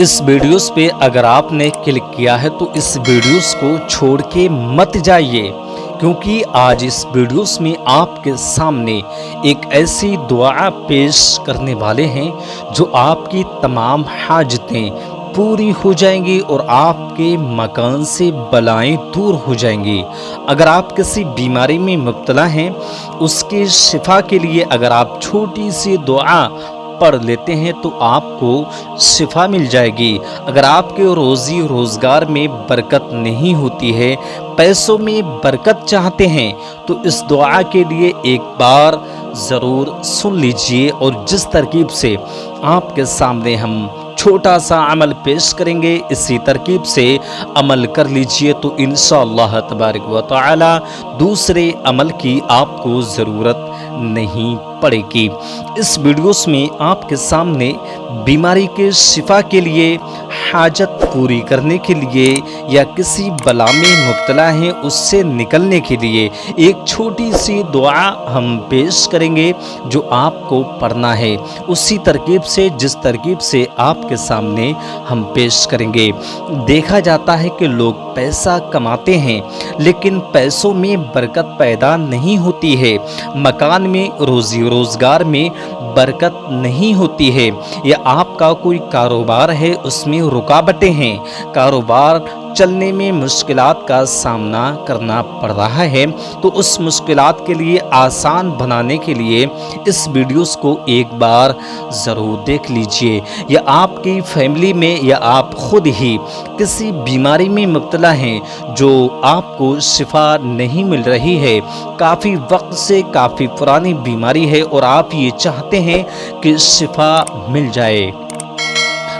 इस वीडियोस पे अगर आपने क्लिक किया है तो इस वीडियोस को छोड़ के मत जाइए, क्योंकि आज इस वीडियोस में आपके सामने एक ऐसी दुआ पेश करने वाले हैं जो आपकी तमाम हाजतें पूरी हो जाएंगी और आपके मकान से बलाएं दूर हो जाएंगी। अगर आप किसी बीमारी में मुब्तला हैं, उसके शिफा के लिए अगर आप छोटी सी दुआ पढ़ लेते हैं तो आपको शिफा मिल जाएगी। अगर आपके रोज़ी रोज़गार में बरकत नहीं होती है, पैसों में बरकत चाहते हैं, तो इस दुआ के लिए एक बार ज़रूर सुन लीजिए। और जिस तरकीब से आपके सामने हम छोटा सा अमल पेश करेंगे, इसी तरकीब से अमल कर लीजिए तो इंशाअल्लाह तबारक व तआला दूसरे अमल की आपको ज़रूरत नहीं पड़ेगी। इस वीडियोस में आपके सामने बीमारी के शिफा के लिए, हाजत पूरी करने के लिए या किसी बला में मुब्तला हैं उससे निकलने के लिए एक छोटी सी दुआ हम पेश करेंगे जो आपको पढ़ना है उसी तरकीब से, जिस तरकीब से आपके सामने हम पेश करेंगे। देखा जाता है कि लोग पैसा कमाते हैं लेकिन पैसों में बरकत पैदा नहीं होती है, मकान में, रोज़ी रोज़गार में बरकत नहीं होती है, या आपका कोई कारोबार है उसमें रुकावटें हैं, कारोबार चलने में मुश्किलात का सामना करना पड़ रहा है, तो उस मुश्किलात के लिए आसान बनाने के लिए इस वीडियोस को एक बार ज़रूर देख लीजिए। या आपकी फैमिली में या आप खुद ही किसी बीमारी में मुब्तला हैं जो आपको शिफा नहीं मिल रही है, काफ़ी वक्त से काफ़ी पुरानी बीमारी है और आप ये चाहते हैं कि शिफा मिल जाए,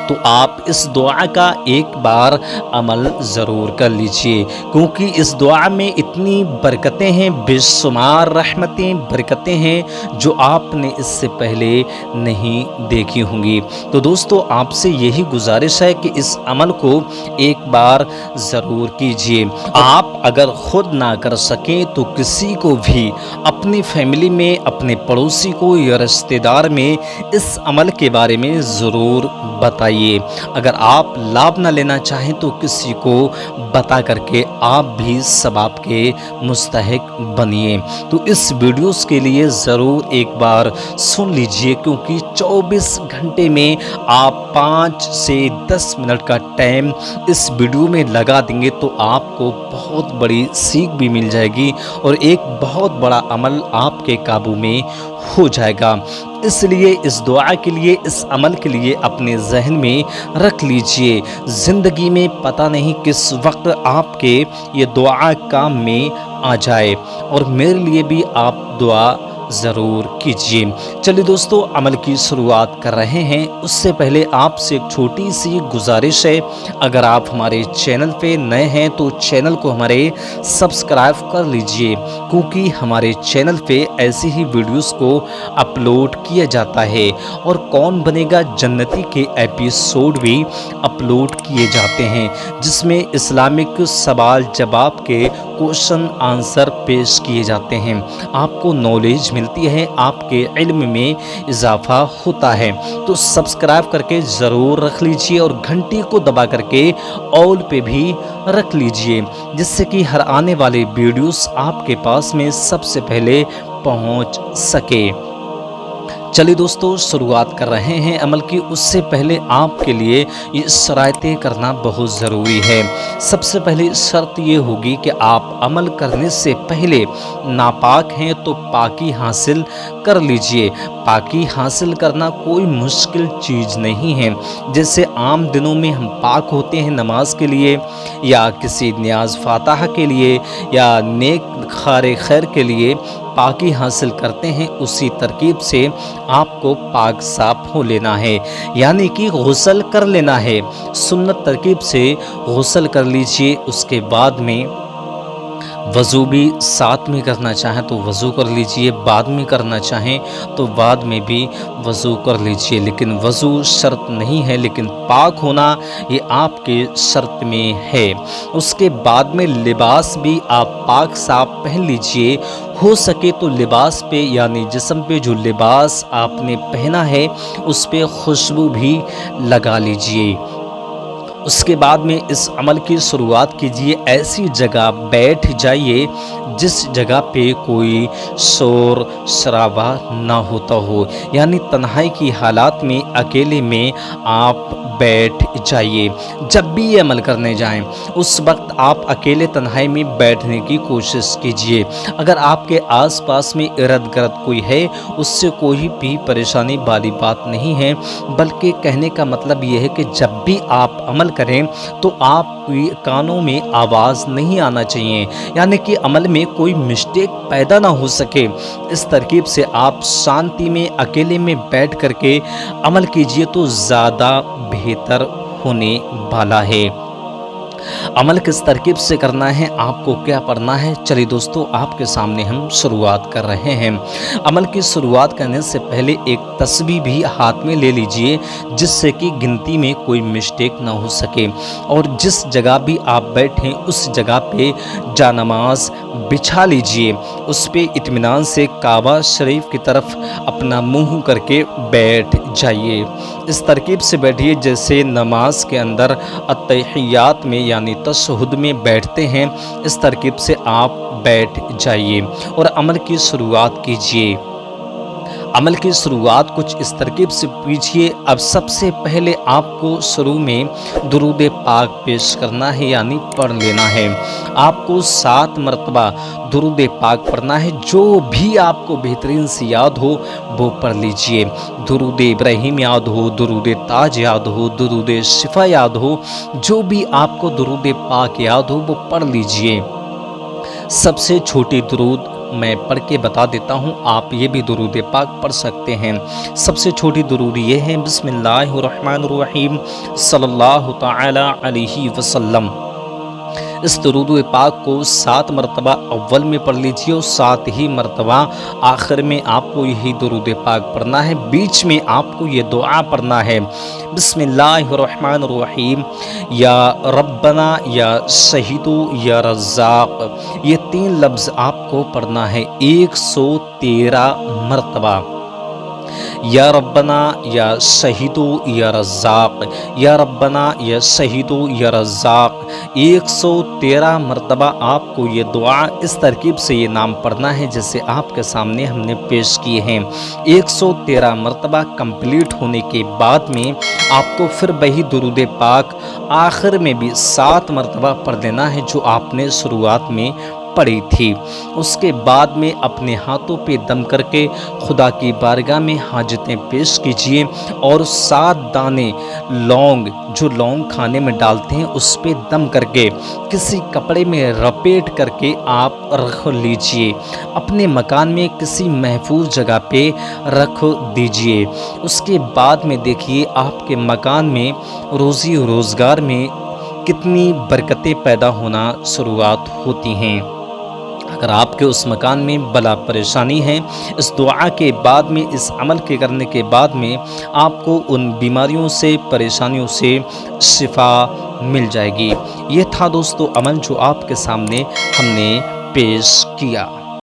तो आप इस दुआ का एक बार अमल ज़रूर कर लीजिए, क्योंकि इस दुआ में इतनी बरकतें हैं, बेशुमार रहमतें बरकतें हैं जो आपने इससे पहले नहीं देखी होंगी। तो दोस्तों, आपसे यही गुजारिश है कि इस अमल को एक बार ज़रूर कीजिए। आप अगर खुद ना कर सकें तो किसी को भी, अपनी फैमिली में, अपने पड़ोसी को या रिश्तेदार में इस अमल के बारे में ज़रूर बताइए। अगर आप लाभ न लेना चाहें तो किसी को बता करके आप भी सवाब के मुस्तहिक बनिए। तो इस वीडियोस के लिए ज़रूर एक बार सुन लीजिए, क्योंकि 24 घंटे में आप 5 से 10 मिनट का टाइम इस वीडियो में लगा देंगे तो आपको बहुत बड़ी सीख भी मिल जाएगी और एक बहुत बड़ा अमल आपके काबू में हो जाएगा। इसलिए इस दुआ के लिए, इस अमल के लिए अपने जहन में रख लीजिए। ज़िंदगी में पता नहीं किस वक्त आपके ये दुआ काम में आ जाए, और मेरे लिए भी आप दुआ ज़रूर कीजिए। चलिए दोस्तों, अमल की शुरुआत कर रहे हैं। उससे पहले आपसे एक छोटी सी गुजारिश है, अगर आप हमारे चैनल पे नए हैं तो चैनल को हमारे सब्सक्राइब कर लीजिए, क्योंकि हमारे चैनल पे ऐसी ही वीडियोस को अपलोड किया जाता है और कौन बनेगा जन्नती के एपिसोड भी अपलोड किए जाते हैं, जिसमें इस्लामिक सवाल जवाब के क्वेश्चन आंसर पेश किए जाते हैं। आपको नॉलेज मिलती है, आपके इल्म में इजाफा होता है। तो सब्सक्राइब करके ज़रूर रख लीजिए और घंटी को दबा करके ऑल पे भी रख लीजिए, जिससे कि हर आने वाले वीडियोस आपके पास में सबसे पहले पहुंच सके। चलिए दोस्तों, शुरुआत कर रहे हैं अमल की। उससे पहले आपके लिए ये शराइतें करना बहुत ज़रूरी है। सबसे पहले शर्त ये होगी कि आप अमल करने से पहले नापाक हैं तो पाकी हासिल कर लीजिए। पाकी हासिल करना कोई मुश्किल चीज़ नहीं है। जैसे आम दिनों में हम पाक होते हैं नमाज के लिए या किसी न्याज फातहा के लिए या नेक खारे खैर के लिए पाकी हासिल करते हैं, उसी तरकीब से आपको पाक साफ हो लेना है, यानी कि गुस्ल कर लेना है। सुन्नत तरकीब से गुस्ल कर लीजिए। उसके बाद में वज़ू भी साथ में करना चाहें तो वज़ू कर लीजिए, बाद में करना चाहें तो बाद में भी वज़ू कर लीजिए, लेकिन वज़ू शर्त नहीं है, लेकिन पाक होना ये आपके शर्त में है। उसके बाद में लिबास भी आप पाक साफ पहन लीजिए। हो सके तो लिबास पे यानी जिस्म पे जो लिबास आपने पहना है उस पे खुशबू भी लगा लीजिए। اس کے بعد میں اس عمل کی شروعات کیجیے، ایسی جگہ بیٹھ جائیے جس جگہ پہ کوئی شور شرابہ نہ ہوتا ہو، یعنی تنہائی کی حالات میں اکیلے میں آپ بیٹھ جائیے۔ جب بھی یہ عمل کرنے جائیں اس وقت آپ اکیلے تنہائی میں بیٹھنے کی کوشش کیجیے۔ اگر آپ کے آس پاس میں ارد گرد کوئی ہے اس سے کوئی بھی پریشانی والی بات نہیں ہے، بلکہ کہنے کا مطلب یہ ہے کہ جب بھی آپ عمل کریں تو آپ کی کانوں میں آواز نہیں آنا چاہیے، یعنی کہ عمل میں کوئی مسٹیک پیدا نہ ہو سکے۔ اس ترکیب سے آپ شانتی میں اکیلے میں بیٹھ کر کے عمل کیجیے تو زیادہ بہتر ہونے والا ہے۔ عمل کس ترکیب سے کرنا ہے، آپ کو کیا پڑھنا ہے، چلیے دوستو آپ کے سامنے ہم شروعات کر رہے ہیں۔ عمل کی شروعات کرنے سے پہلے ایک تسبیح بھی ہاتھ میں لے لیجئے جس سے کہ گنتی میں کوئی مسٹیک نہ ہو سکے، اور جس جگہ بھی آپ بیٹھیں اس جگہ پہ جانماز بچھا لیجئے، اس پہ اطمینان سے کعبہ شریف کی طرف اپنا منہ کر کے بیٹھ جائیے۔ اس ترکیب سے بیٹھیے جیسے نماز کے اندر التحیات میں یعنی تشہد میں بیٹھتے ہیں، اس ترکیب سے آپ بیٹھ جائیے اور عمل کی شروعات کیجیے۔ عمل کی شروعات کچھ اس ترکیب سے کیجیے۔ اب سب سے پہلے آپ کو شروع میں درود پاک پیش کرنا ہے، یعنی پڑھ لینا ہے۔ آپ کو 7 مرتبہ درود پاک پڑھنا ہے، جو بھی آپ کو بہترین سے یاد ہو وہ پڑھ لیجئے۔ درود ابراہیم یاد ہو، درود تاج یاد ہو، درود شفا یاد ہو، جو بھی آپ کو درود پاک یاد ہو وہ پڑھ لیجئے۔ سب سے چھوٹی درود میں پڑھ کے بتا دیتا ہوں، آپ یہ بھی درود پاک پڑھ سکتے ہیں۔ سب سے چھوٹی درود یہ ہے، بسم اللہ الرحمن الرحیم صلی اللہ تعالی علیہ وسلم۔ اس درود پاک کو 7 مرتبہ اول میں پڑھ لیجیے اور 7 ہی مرتبہ آخر میں آپ کو یہی درود پاک پڑھنا ہے۔ بیچ میں آپ کو یہ دعا پڑھنا ہے، بسم اللہ الرحمن الرحیم یا ربنا یا شہیدو یا رزاق، یہ 3 لفظ آپ کو پڑھنا ہے 113 مرتبہ۔ یا ربنا یا شہیدو یا رزاق، یا ربنا یا شہیدو یا رزاق، 113 مرتبہ آپ کو یہ دعا اس ترکیب سے یہ نام پڑھنا ہے جیسے آپ کے سامنے ہم نے پیش کیے ہیں۔ 113 مرتبہ کمپلیٹ ہونے کے بعد میں آپ کو پھر وہی درود پاک آخر میں بھی 7 مرتبہ پڑھ دینا ہے جو آپ نے شروعات میں پڑھی تھی۔ اس کے بعد میں اپنے ہاتھوں پہ دم کر کے خدا کی بارگاہ میں حاجتیں پیش کیجیے، اور 7 دانے لونگ جو لونگ کھانے میں ڈالتے ہیں اس پہ دم کر کے کسی کپڑے میں رپیٹ کر کے آپ رکھ لیجیے، اپنے مکان میں کسی محفوظ جگہ پہ رکھ دیجیے۔ اس کے بعد میں دیکھیے آپ کے مکان میں روزی روزگار میں کتنی برکتیں پیدا ہونا شروعات ہوتی ہیں۔ اگر آپ کے اس مکان میں بلا پریشانی ہے، اس دعا کے بعد میں اس عمل کے کرنے کے بعد میں آپ کو ان بیماریوں سے پریشانیوں سے شفا مل جائے گی۔ یہ تھا دوستو عمل جو آپ کے سامنے ہم نے پیش کیا۔